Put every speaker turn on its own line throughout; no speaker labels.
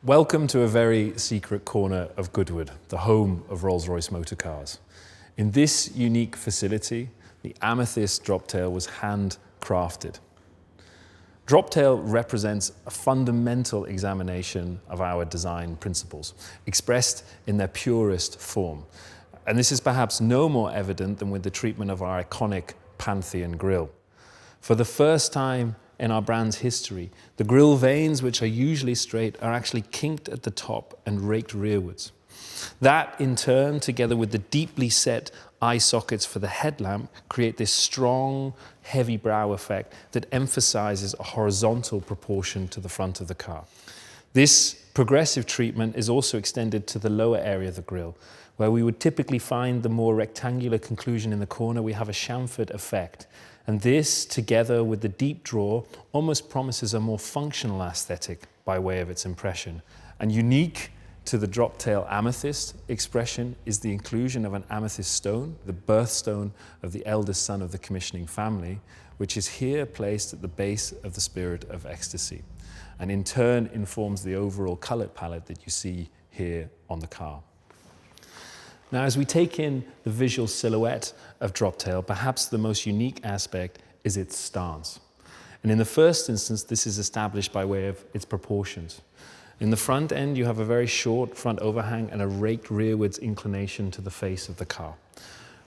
Welcome to a very secret corner of Goodwood, the home of Rolls-Royce Motor Cars. In this unique facility, the Amethyst Droptail was handcrafted. Droptail represents a fundamental examination of our design principles, expressed in their purest form. And this is perhaps no more evident than with the treatment of our iconic Pantheon grille. For the first time in our brand's history, the grille vanes, which are usually straight, are actually kinked at the top and raked rearwards. That, in turn, together with the deeply set eye sockets for the headlamp, create this strong, heavy brow effect that emphasizes a horizontal proportion to the front of the car. This progressive treatment is also extended to the lower area of the grille, where we would typically find the more rectangular conclusion in the corner. We have a chamfered effect. And this, together with the deep draw, almost promises a more functional aesthetic by way of its impression. And unique to the Droptail amethyst expression is the inclusion of an amethyst stone, the birthstone of the eldest son of the commissioning family, which is here placed at the base of the Spirit of Ecstasy, and in turn informs the overall color palette that you see here on the car. Now, as we take in the visual silhouette of Droptail, perhaps the most unique aspect is its stance. And in the first instance, this is established by way of its proportions. In the front end, you have a very short front overhang and a raked rearwards inclination to the face of the car.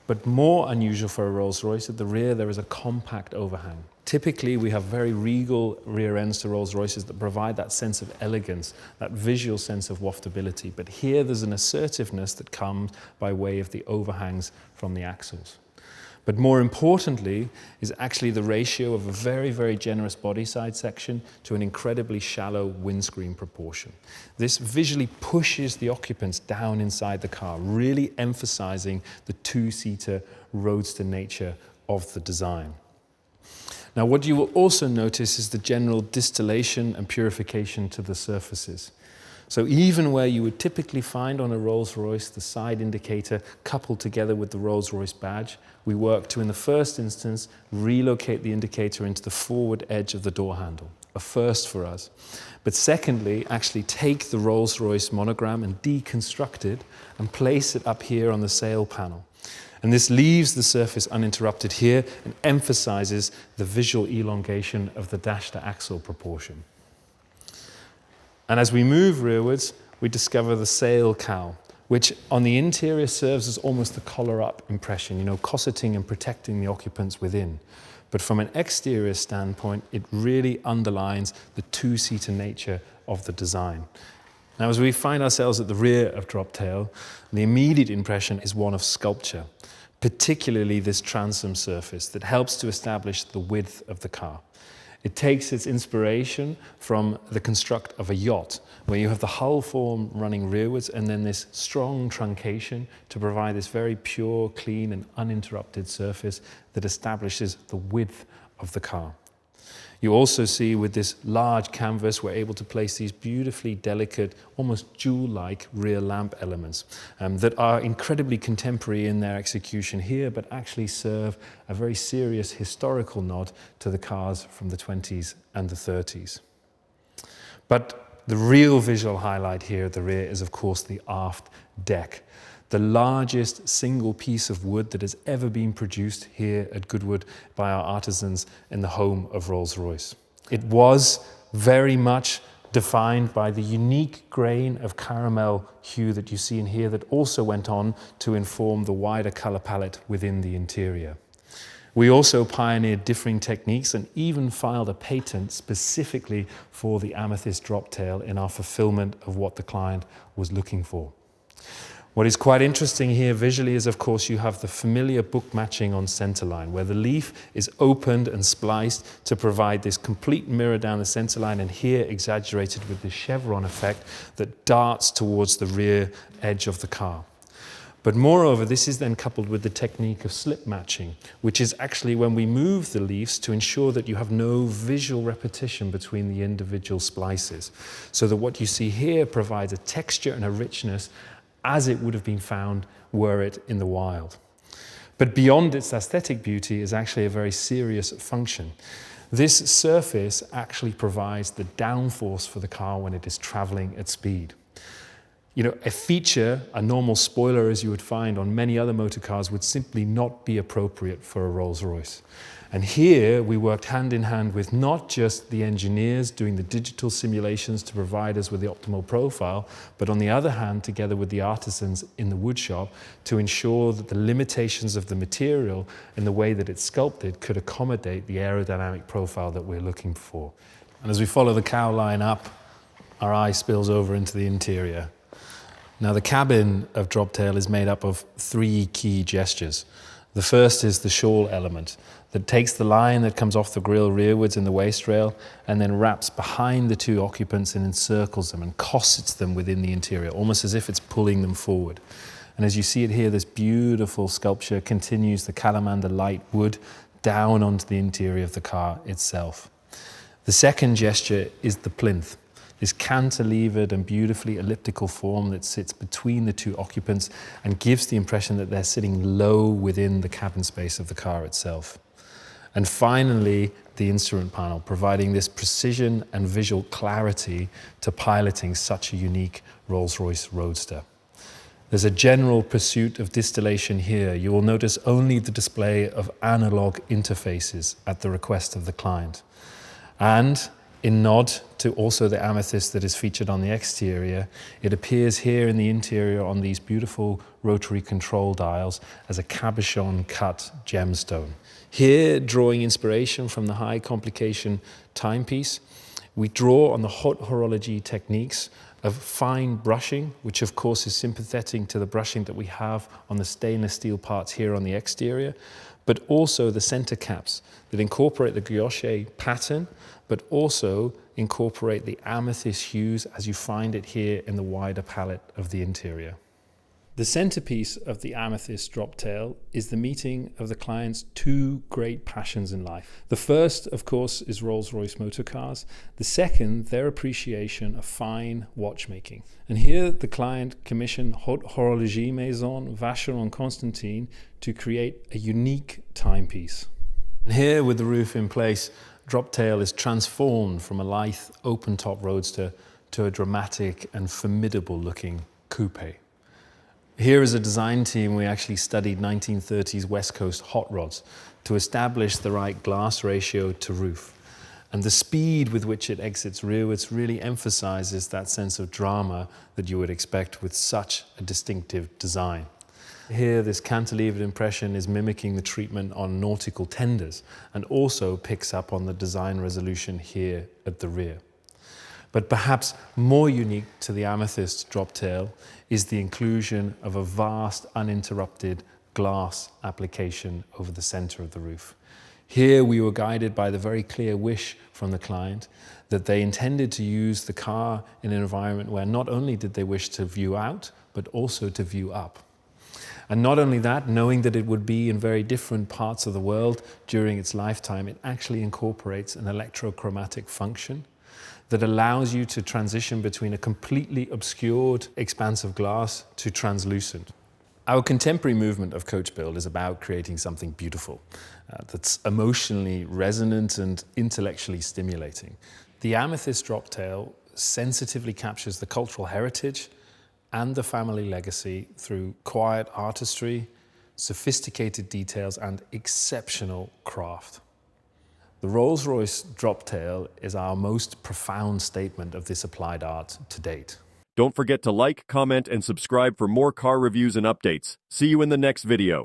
But more unusual for a Rolls-Royce, at the rear there is a compact overhang. Typically, we have very regal rear ends to Rolls-Royces that provide that sense of elegance, that visual sense of waftability. But here there's an assertiveness that comes by way of the overhangs from the axles. But more importantly is actually the ratio of a very, very generous body side section to an incredibly shallow windscreen proportion. This visually pushes the occupants down inside the car, really emphasizing the two-seater roadster nature of the design. Now, what you will also notice is the general distillation and purification to the surfaces. So even where you would typically find on a Rolls-Royce the side indicator coupled together with the Rolls-Royce badge, we work to, in the first instance, relocate the indicator into the forward edge of the door handle, a first for us. But secondly, actually take the Rolls-Royce monogram and deconstruct it and place it up here on the sail panel. And this leaves the surface uninterrupted here and emphasizes the visual elongation of the dash-to-axle proportion. And as we move rearwards, we discover the sail cowl, which on the interior serves as almost the collar-up impression, cosseting and protecting the occupants within. But from an exterior standpoint, it really underlines the two-seater nature of the design. Now, as we find ourselves at the rear of Droptail, the immediate impression is one of sculpture, particularly this transom surface that helps to establish the width of the car. It takes its inspiration from the construct of a yacht, where you have the hull form running rearwards and then this strong truncation to provide this very pure, clean and uninterrupted surface that establishes the width of the car. You also see with this large canvas, we're able to place these beautifully delicate, almost jewel-like rear lamp elements that are incredibly contemporary in their execution here, but actually serve a very serious historical nod to the cars from the 20s and the 30s. But the real visual highlight here at the rear is, of course, the aft deck, the largest single piece of wood that has ever been produced here at Goodwood by our artisans in the home of Rolls-Royce. It was very much defined by the unique grain of caramel hue that you see in here that also went on to inform the wider color palette within the interior. We also pioneered differing techniques and even filed a patent specifically for the Amethyst Droptail in our fulfillment of what the client was looking for. What is quite interesting here visually is, of course, you have the familiar book matching on centerline, where the leaf is opened and spliced to provide this complete mirror down the centerline, and here exaggerated with the chevron effect that darts towards the rear edge of the car. But moreover, this is then coupled with the technique of slip matching, which is actually when we move the leaves to ensure that you have no visual repetition between the individual splices, so that what you see here provides a texture and a richness as it would have been found were it in the wild. But beyond its aesthetic beauty is actually a very serious function. This surface actually provides the downforce for the car when it is traveling at speed. You know, a feature, a normal spoiler as you would find on many other motor cars, would simply not be appropriate for a Rolls-Royce. And here we worked hand in hand with not just the engineers doing the digital simulations to provide us with the optimal profile, but on the other hand, together with the artisans in the woodshop to ensure that the limitations of the material and the way that it's sculpted could accommodate the aerodynamic profile that we're looking for. And as we follow the cow line up, our eye spills over into the interior. Now, the cabin of Droptail is made up of 3 key gestures. The first is the shawl element that takes the line that comes off the grille rearwards in the waist rail and then wraps behind the 2 occupants and encircles them and cossets them within the interior, almost as if it's pulling them forward. And as you see it here, this beautiful sculpture continues the calamander light wood down onto the interior of the car itself. The second gesture is the plinth. This cantilevered and beautifully elliptical form that sits between the 2 occupants and gives the impression that they're sitting low within the cabin space of the car itself. And finally, the instrument panel, providing this precision and visual clarity to piloting such a unique Rolls-Royce Roadster. There's a general pursuit of distillation here. You will notice only the display of analog interfaces at the request of the client. And in nod to also the amethyst that is featured on the exterior, it appears here in the interior on these beautiful rotary control dials as a cabochon cut gemstone. Here, drawing inspiration from the high complication timepiece, we draw on the haute horology techniques of fine brushing, which of course is sympathetic to the brushing that we have on the stainless steel parts here on the exterior, but also the center caps that incorporate the guilloche pattern, but also incorporate the amethyst hues as you find it here in the wider palette of the interior. The centerpiece of the Amethyst Droptail is the meeting of the client's 2 great passions in life. The first, of course, is Rolls-Royce Motor Cars. The second, their appreciation of fine watchmaking. And here the client commissioned Haute Horologie Maison Vacheron Constantin to create a unique timepiece. And here, with the roof in place, Droptail is transformed from a lithe open-top roadster to a dramatic and formidable-looking coupe. Here as a design team, we actually studied 1930s West Coast hot rods to establish the right glass ratio to roof. And the speed with which it exits rearwards really emphasizes that sense of drama that you would expect with such a distinctive design. Here, this cantilevered impression is mimicking the treatment on nautical tenders and also picks up on the design resolution here at the rear. But perhaps more unique to the Amethyst Droptail is the inclusion of a vast, uninterrupted glass application over the center of the roof. Here we were guided by the very clear wish from the client that they intended to use the car in an environment where not only did they wish to view out, but also to view up. And not only that, knowing that it would be in very different parts of the world during its lifetime, it actually incorporates an electrochromatic function that allows you to transition between a completely obscured expanse of glass to translucent. Our contemporary movement of Coachbuild is about creating something beautiful that's emotionally resonant and intellectually stimulating. The Amethyst Droptail sensitively captures the cultural heritage and the family legacy through quiet artistry, sophisticated details, and exceptional craft. The Rolls-Royce Droptail is our most profound statement of this applied art to date.
Don't forget to like, comment, and subscribe for more car reviews and updates. See you in the next video.